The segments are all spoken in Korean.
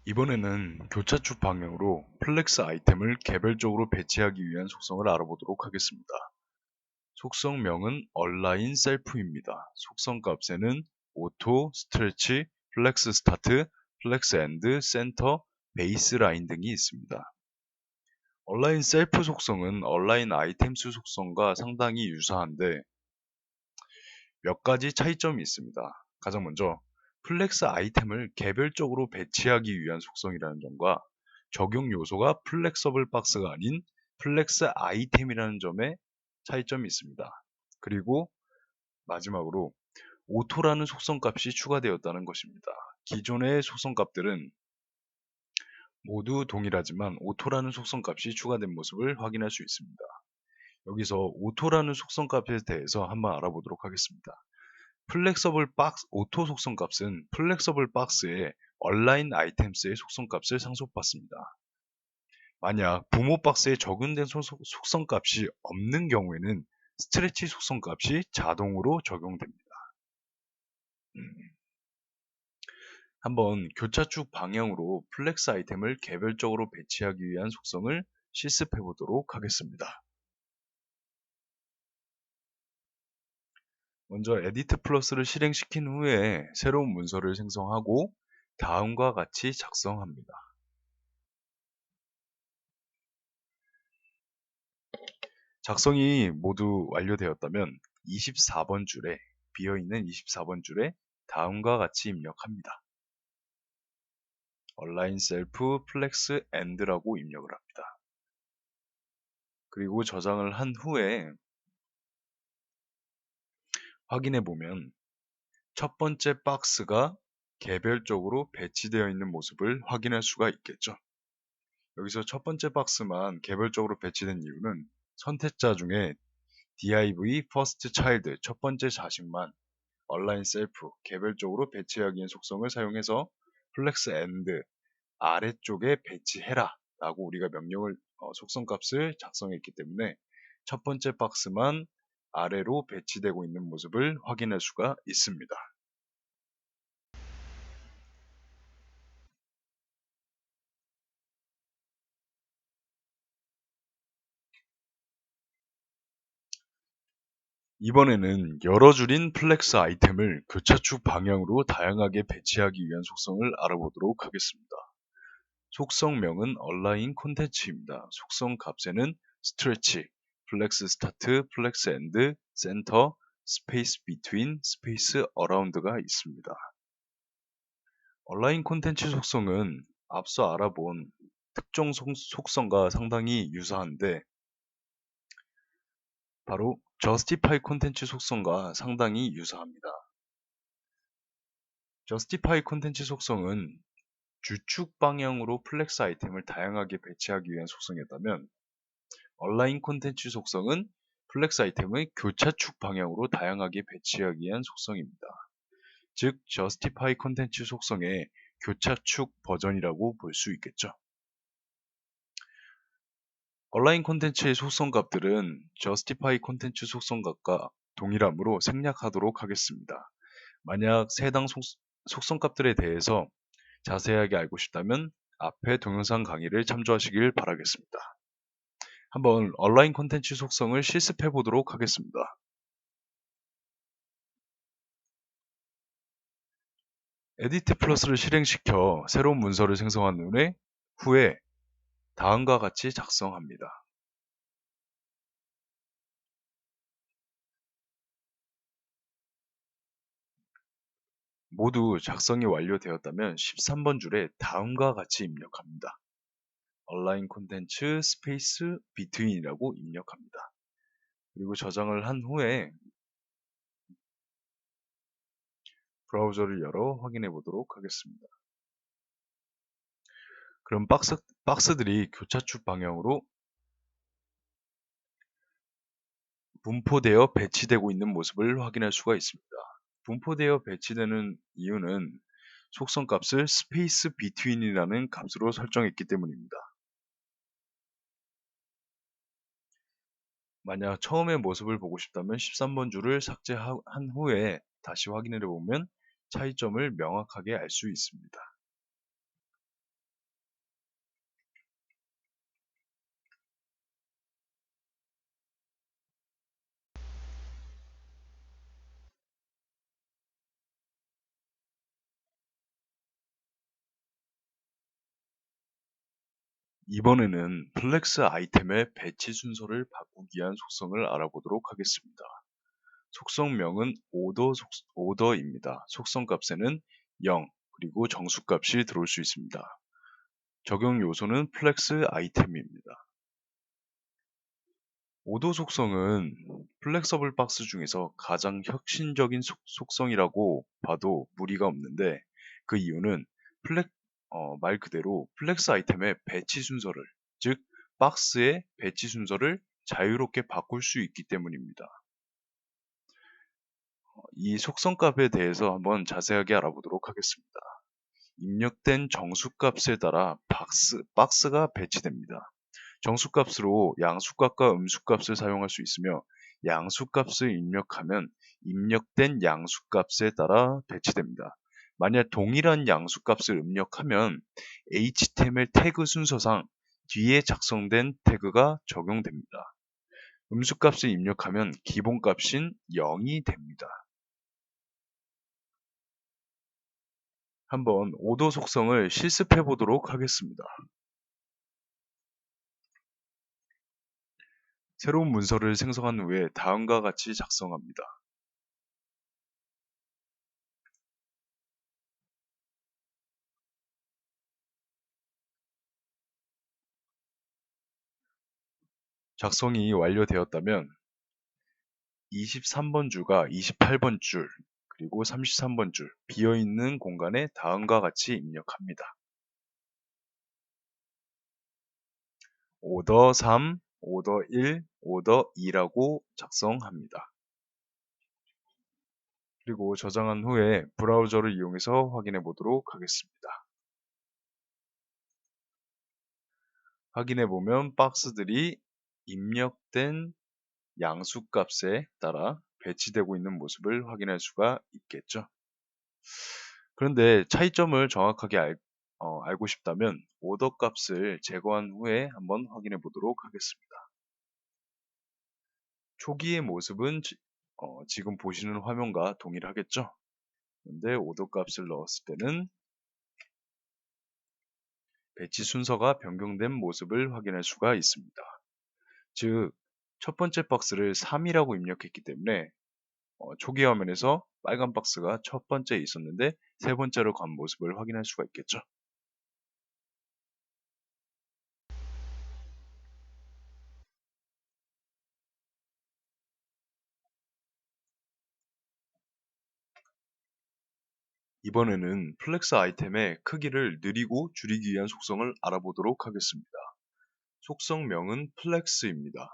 이번에는 교차축 방향으로 플렉스 아이템을 개별적으로 배치하기 위한 속성을 알아보도록 하겠습니다. 속성명은 얼라인 셀프입니다. 속성 값에는 오토, 스트레치, 플렉스 스타트, 플렉스 엔드, 센터, 베이스 라인 등이 있습니다. 얼라인 셀프 속성은 얼라인 아이템 수 속성과 상당히 유사한데 몇 가지 차이점이 있습니다. 가장 먼저 플렉스 아이템을 개별적으로 배치하기 위한 속성이라는 점과 적용 요소가 플렉서블 박스가 아닌 플렉스 아이템이라는 점에 차이점이 있습니다. 그리고 마지막으로 오토라는 속성값이 추가되었다는 것입니다. 기존의 속성값들은 모두 동일하지만 오토라는 속성값이 추가된 모습을 확인할 수 있습니다. 여기서 오토라는 속성값에 대해서 한번 알아보도록 하겠습니다. 플렉서블 박스 오토 속성 값은 플렉서블 박스의 얼라인 아이템스의 속성 값을 상속받습니다. 만약 부모 박스에 적용된 속성 값이 없는 경우에는 스트레치 속성 값이 자동으로 적용됩니다. 한번 교차축 방향으로 플렉스 아이템을 개별적으로 배치하기 위한 속성을 실습해 보도록 하겠습니다. 먼저 에디트 플러스를 실행시킨 후에 새로운 문서를 생성하고 다음과 같이 작성합니다. 작성이 모두 완료되었다면 24번 줄에 비어있는 24번 줄에 다음과 같이 입력합니다. 얼라인 셀프 플렉스 엔드라고 입력을 합니다. 그리고 저장을 한 후에 확인해 보면 첫 번째 박스가 개별적으로 배치되어 있는 모습을 확인할 수가 있겠죠. 여기서 첫 번째 박스만 개별적으로 배치된 이유는 선택자 중에 div first child 첫 번째 자식만 얼라인 셀프 개별적으로 배치하기 위한 속성을 사용해서 플렉스 엔드 아래쪽에 배치해라 라고 우리가 명령을 속성 값을 작성했기 때문에 첫 번째 박스만 아래로 배치되고 있는 모습을 확인할 수가 있습니다. 이번에는 여러 줄인 플렉스 아이템을 교차축 방향으로 다양하게 배치하기 위한 속성을 알아보도록 하겠습니다. 속성명은 얼라인 콘텐츠입니다. 속성 값에는 스트레치, 플렉스 스타트, 플렉스 엔드, 센터, 스페이스 비트윈, 스페이스 어라운드가 있습니다. 얼라인 콘텐츠 속성은 앞서 알아본 특정 속성과 상당히 유사한데 바로 justify 콘텐츠 속성과 상당히 유사합니다. justify 콘텐츠 속성은 주축 방향으로 플렉스 아이템을 다양하게 배치하기 위한 속성이었다면 얼라인 콘텐츠 속성은 플렉스 아이템의 교차축 방향으로 다양하게 배치하기 위한 속성입니다. 즉, justify 콘텐츠 속성의 교차축 버전이라고 볼 수 있겠죠. 얼라인 콘텐츠의 속성 값들은 justify 콘텐츠 속성 값과 동일함으로 생략하도록 하겠습니다. 만약 해당 속성 값들에 대해서 자세하게 알고 싶다면 앞에 동영상 강의를 참조하시길 바라겠습니다. 한번 얼라인 콘텐츠 속성을 실습해 보도록 하겠습니다. 에디트 플러스를 실행시켜 새로운 문서를 생성한 후에 다음과 같이 작성합니다. 모두 작성이 완료되었다면 13번 줄에 다음과 같이 입력합니다. 얼라인 콘텐츠 스페이스 비트윈이라고 입력합니다. 그리고 저장을 한 후에 브라우저를 열어 확인해 보도록 하겠습니다. 그럼 박스들이 교차축 방향으로 분포되어 배치되고 있는 모습을 확인할 수가 있습니다. 분포되어 배치되는 이유는 속성 값을 스페이스 비트윈이라는 값으로 설정했기 때문입니다. 만약 처음의 모습을 보고 싶다면 13번 줄을 삭제한 후에 다시 확인해 보면 차이점을 명확하게 알 수 있습니다. 이번에는 플렉스 아이템의 배치 순서를 바꾸기 위한 속성을 알아보도록 하겠습니다. 속성명은 오더입니다. 속성 값에는 0, 그리고 정수값이 들어올 수 있습니다. 적용 요소는 플렉스 아이템입니다. 오더 속성은 플렉서블 박스 중에서 가장 혁신적인 속성이라고 봐도 무리가 없는데, 그 이유는 말 그대로 플렉스 아이템의 배치 순서를, 즉 박스의 배치 순서를 자유롭게 바꿀 수 있기 때문입니다. 이 속성값에 대해서 한번 자세하게 알아보도록 하겠습니다. 입력된 정수값에 따라 박스가 배치됩니다. 정수값으로 양수값과 음수값을 사용할 수 있으며, 양수값을 입력하면 입력된 양수값에 따라 배치됩니다. 만약 동일한 양수값을 입력하면 HTML 태그 순서상 뒤에 작성된 태그가 적용됩니다. 음수값을 입력하면 기본값인 0이 됩니다. 한번 오더 속성을 실습해 보도록 하겠습니다. 새로운 문서를 생성한 후에 다음과 같이 작성합니다. 작성이 완료되었다면 23번 줄과 28번 줄, 그리고 33번 줄 비어있는 공간에 다음과 같이 입력합니다. 오더 3, 오더 1, 오더 2라고 작성합니다. 그리고 저장한 후에 브라우저를 이용해서 확인해 보도록 하겠습니다. 확인해 보면 박스들이 입력된 양수값에 따라 배치되고 있는 모습을 확인할 수가 있겠죠. 그런데 차이점을 정확하게 알고 싶다면 오더 값을 제거한 후에 한번 확인해 보도록 하겠습니다. 초기의 모습은 지금 보시는 화면과 동일하겠죠. 그런데 오더 값을 넣었을 때는 배치 순서가 변경된 모습을 확인할 수가 있습니다. 즉, 첫 번째 박스를 3이라고 입력했기 때문에 초기 화면에서 빨간 박스가 첫 번째에 있었는데 세 번째로 간 모습을 확인할 수가 있겠죠. 이번에는 플렉스 아이템의 크기를 느리고 줄이기 위한 속성을 알아보도록 하겠습니다. 속성명은 플렉스입니다.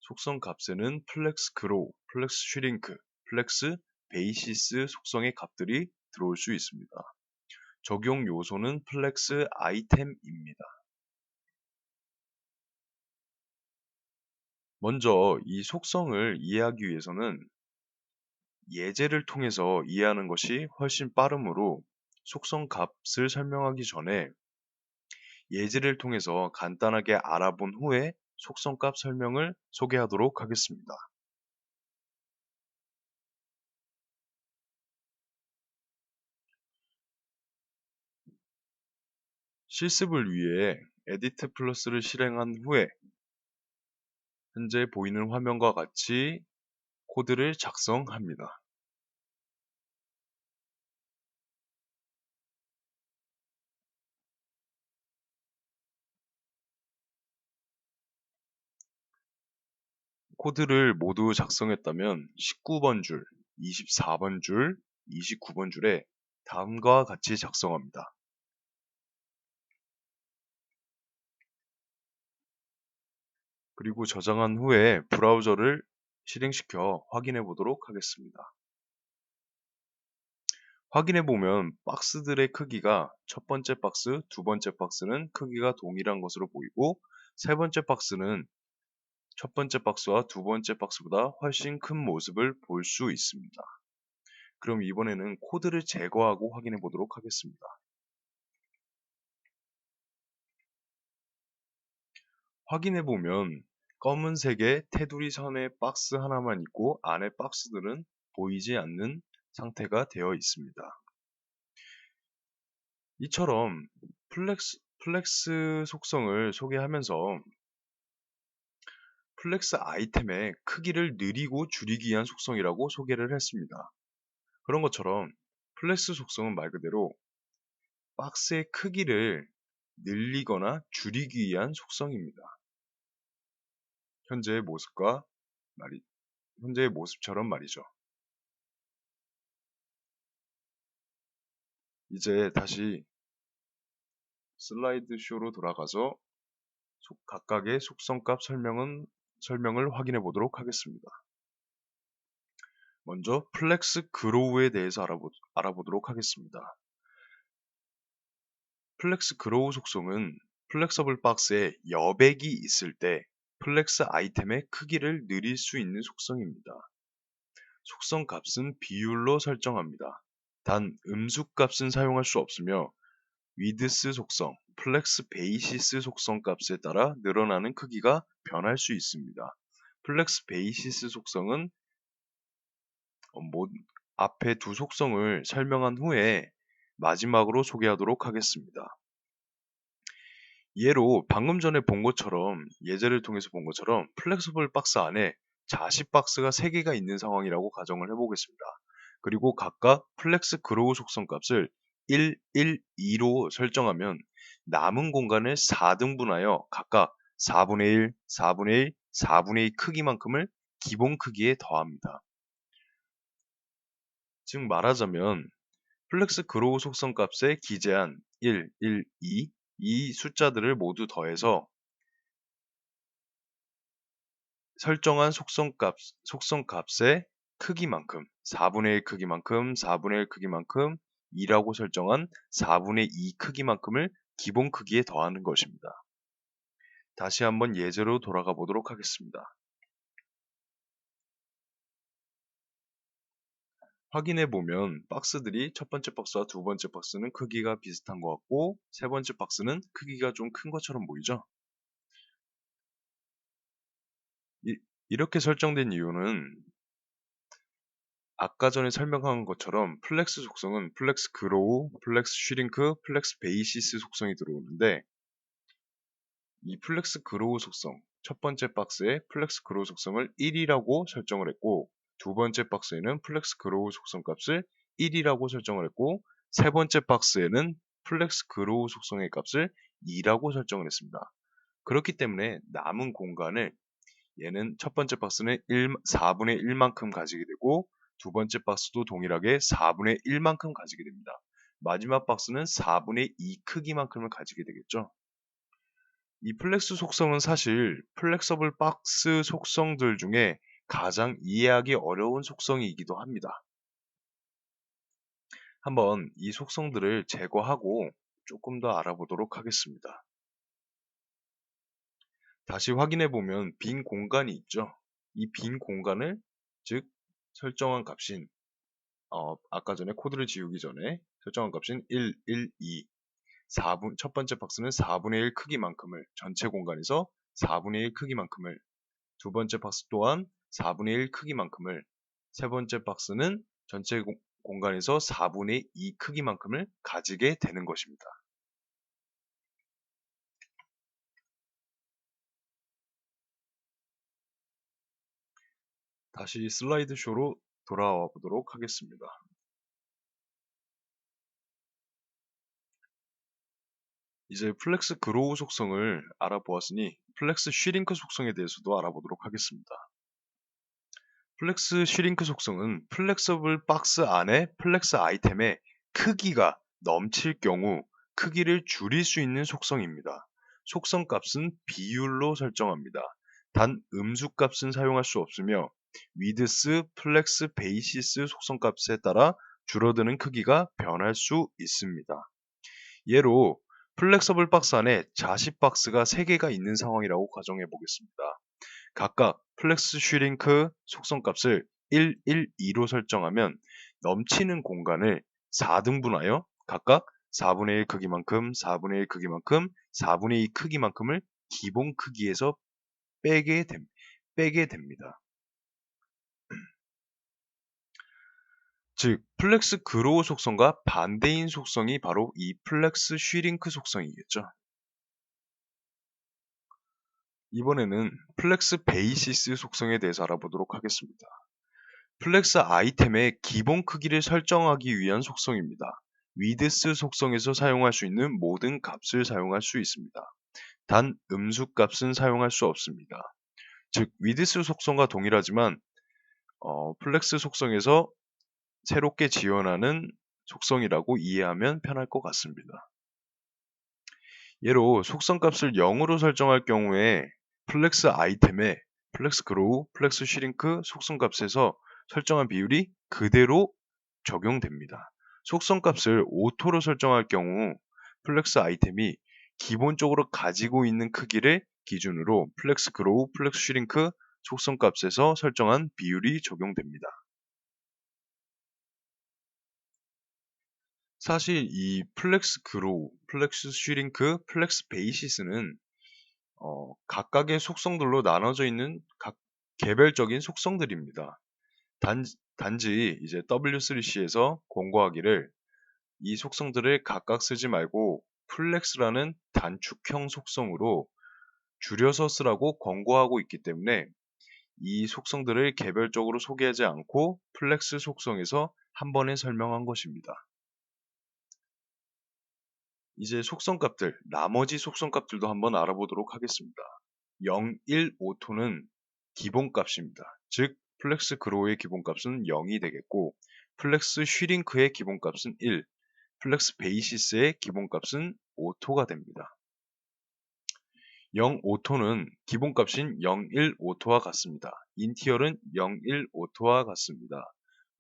속성 값에는 플렉스 그로우, 플렉스 슈링크, 플렉스 베이시스 속성의 값들이 들어올 수 있습니다. 적용 요소는 플렉스 아이템입니다. 먼저 이 속성을 이해하기 위해서는 예제를 통해서 이해하는 것이 훨씬 빠르므로 속성 값을 설명하기 전에 예제를 통해서 간단하게 알아본 후에 속성 값 설명을 소개하도록 하겠습니다. 실습을 위해 에디트 플러스를 실행한 후에 현재 보이는 화면과 같이 코드를 작성합니다. 코드를 모두 작성했다면 19번 줄, 24번 줄, 29번 줄에 다음과 같이 작성합니다. 그리고 저장한 후에 브라우저를 실행시켜 확인해 보도록 하겠습니다. 확인해 보면 박스들의 크기가 첫 번째 박스, 두 번째 박스는 크기가 동일한 것으로 보이고, 세 번째 박스는 첫 번째 박스와 두 번째 박스보다 훨씬 큰 모습을 볼 수 있습니다. 그럼 이번에는 코드를 제거하고 확인해 보도록 하겠습니다. 확인해 보면 검은색의 테두리 선의 박스 하나만 있고 안에 박스들은 보이지 않는 상태가 되어 있습니다. 이처럼 플렉스 속성을 소개하면서 플렉스 아이템의 크기를 느리고 줄이기 위한 속성이라고 소개를 했습니다. 그런 것처럼 플렉스 속성은 말 그대로 박스의 크기를 늘리거나 줄이기 위한 속성입니다. 현재의 모습과 현재의 모습처럼 말이죠. 이제 다시 슬라이드 쇼로 돌아가서 각각의 속성값 설명을 확인해 보도록 하겠습니다. 먼저 플렉스 그로우에 대해서 알아보도록 하겠습니다. 플렉스 그로우 속성은 플렉서블 박스에 여백이 있을 때 플렉스 아이템의 크기를 늘릴 수 있는 속성입니다. 속성 값은 비율로 설정합니다. 단 음수 값은 사용할 수 없으며 위드스 속성, 플렉스 베이시스 속성 값에 따라 늘어나는 크기가 변할 수 있습니다. 플렉스 베이시스 속성은 앞에 두 속성을 설명한 후에 마지막으로 소개하도록 하겠습니다. 예로 방금 전에 예제를 통해서 본 것처럼 플렉서블 박스 안에 자식 박스가 3개가 있는 상황이라고 가정을 해보겠습니다. 그리고 각각 플렉스 그로우 속성 값을 1, 1, 2로 설정하면 남은 공간을 4등분하여 각각 4분의 1, 4분의 1, 4분의 2 크기만큼을 기본 크기에 더합니다. 즉 말하자면 플렉스 그로우 속성 값에 기재한 1, 1, 2, 이 숫자들을 모두 더해서 설정한 속성값의 크기만큼 4분의 1 크기만큼 4분의 1 크기만큼 2라고 설정한 4분의 2 크기만큼을 기본 크기에 더하는 것입니다. 다시 한번 예제로 돌아가 보도록 하겠습니다. 확인해 보면 박스들이 첫 번째 박스와 두 번째 박스는 크기가 비슷한 것 같고 세 번째 박스는 크기가 좀 큰 것처럼 보이죠? 이렇게 설정된 이유는 아까 전에 설명한 것처럼 플렉스 속성은 플렉스 그로우, 플렉스 슈링크, 플렉스 베이시스 속성이 들어오는데 이 플렉스 그로우 속성, 첫 번째 박스에 플렉스 그로우 속성을 1이라고 설정을 했고 두 번째 박스에는 플렉스 그로우 속성 값을 1이라고 설정을 했고 세 번째 박스에는 플렉스 그로우 속성의 값을 2라고 설정을 했습니다. 그렇기 때문에 남은 공간을 얘는 첫 번째 박스는 4분의 1만큼 가지게 되고 두 번째 박스도 동일하게 4분의 1만큼 가지게 됩니다. 마지막 박스는 4분의 2 크기만큼을 가지게 되겠죠. 이 플렉스 속성은 사실 플렉서블 박스 속성들 중에 가장 이해하기 어려운 속성이기도 합니다. 한번 이 속성들을 제거하고 조금 더 알아보도록 하겠습니다. 다시 확인해 보면 빈 공간이 있죠. 이 빈 공간을 즉 설정한 값인 아까 전에 코드를 지우기 전에 설정한 값인 1, 1, 2 첫 번째 박스는 4분의 1 크기만큼을 전체 공간에서 4분의 1 크기만큼을 두 번째 박스 또한 4분의 1 크기만큼을 세 번째 박스는 전체 공간에서 4분의 2 크기만큼을 가지게 되는 것입니다. 다시 슬라이드 쇼로 돌아와 보도록 하겠습니다. 이제 플렉스 그로우 속성을 알아보았으니 플렉스 슈링크 속성에 대해서도 알아보도록 하겠습니다. 플렉스 슈링크 속성은 플렉서블 박스 안에 플렉스 아이템의 크기가 넘칠 경우 크기를 줄일 수 있는 속성입니다. 속성 값은 비율로 설정합니다. 단 음수 값은 사용할 수 없으며 위드스, 플렉스, 베이시스 속성 값에 따라 줄어드는 크기가 변할 수 있습니다. 예로 플렉서블 박스 안에 자식 박스가 3개가 있는 상황이라고 가정해 보겠습니다. 각각 플렉스 슈링크 속성값을 1, 1, 2로 설정하면 넘치는 공간을 4등분하여 각각 4분의 1 크기만큼, 4분의 1 크기만큼, 4분의 2 크기만큼을 기본 크기에서 빼게 됩니다. 즉, 플렉스 그로우 속성과 반대인 속성이 바로 이 플렉스 슈링크 속성이겠죠. 이번에는 플렉스 베이시스 속성에 대해서 알아보도록 하겠습니다. 플렉스 아이템의 기본 크기를 설정하기 위한 속성입니다. 위드스 속성에서 사용할 수 있는 모든 값을 사용할 수 있습니다. 단 음수 값은 사용할 수 없습니다. 즉 위드스 속성과 동일하지만 플렉스 속성에서 새롭게 지원하는 속성이라고 이해하면 편할 것 같습니다. 예로 속성 값을 0으로 설정할 경우에 플렉스 아이템의 플렉스 그로우, 플렉스 슈링크 속성 값에서 설정한 비율이 그대로 적용됩니다. 속성 값을 오토로 설정할 경우 플렉스 아이템이 기본적으로 가지고 있는 크기를 기준으로 플렉스 그로우, 플렉스 슈링크 속성 값에서 설정한 비율이 적용됩니다. 사실 이 플렉스 그로우, 플렉스 슈링크, 플렉스 베이시스는 각각의 속성들로 나눠져 있는 각 개별적인 속성들입니다. 단지 이제 W3C에서 권고하기를 이 속성들을 각각 쓰지 말고 플렉스라는 단축형 속성으로 줄여서 쓰라고 권고하고 있기 때문에 이 속성들을 개별적으로 소개하지 않고 플렉스 속성에서 한 번에 설명한 것입니다. 이제 속성값들, 나머지 속성값들도 한번 알아보도록 하겠습니다. 0, 1, 오토는 기본값입니다. 즉 플렉스 그로우의 기본값은 0이 되겠고 플렉스 슈링크의 기본값은 1, 플렉스 베이시스의 기본값은 오토가 됩니다. 0, 오토는 기본값인 0, 1, 오토와 같습니다. 인티얼은 0, 1, 오토와 같습니다.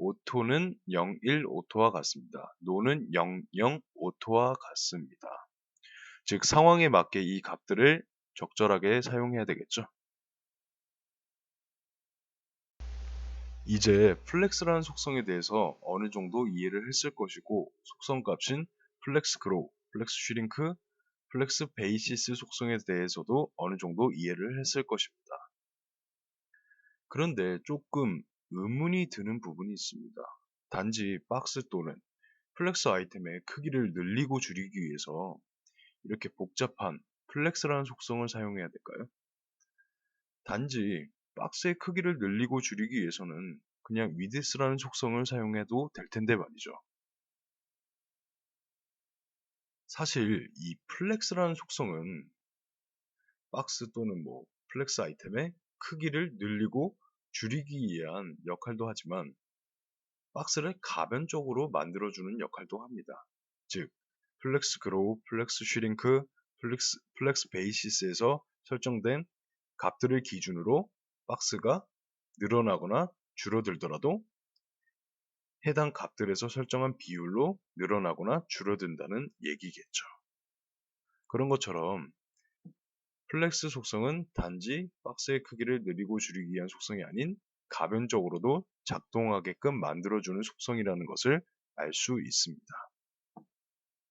오토는 0, 1, 오토와 같습니다. 노는 0, 0, 오토와 같습니다. 즉 상황에 맞게 이 값들을 적절하게 사용해야 되겠죠. 이제 플렉스라는 속성에 대해서 어느 정도 이해를 했을 것이고 속성 값인 플렉스 그로우, 플렉스 슈링크, 플렉스 베이시스 속성에 대해서도 어느 정도 이해를 했을 것입니다. 그런데 조금 의문이 드는 부분이 있습니다. 단지 박스 또는 플렉스 아이템의 크기를 늘리고 줄이기 위해서 이렇게 복잡한 플렉스라는 속성을 사용해야 될까요? 단지 박스의 크기를 늘리고 줄이기 위해서는 그냥 위드스라는 속성을 사용해도 될 텐데 말이죠. 사실 이 플렉스라는 속성은 박스 또는 플렉스 아이템의 크기를 늘리고 줄이기 위한 역할도 하지만 박스를 가변적으로 만들어주는 역할도 합니다. 즉 플렉스 그로우, 플렉스 슈링크, 플렉스 베이시스에서 설정된 값들을 기준으로 박스가 늘어나거나 줄어들더라도 해당 값들에서 설정한 비율로 늘어나거나 줄어든다는 얘기겠죠. 그런 것처럼 플렉스 속성은 단지 박스의 크기를 늘리고 줄이기 위한 속성이 아닌 가변적으로도 작동하게끔 만들어주는 속성이라는 것을 알 수 있습니다.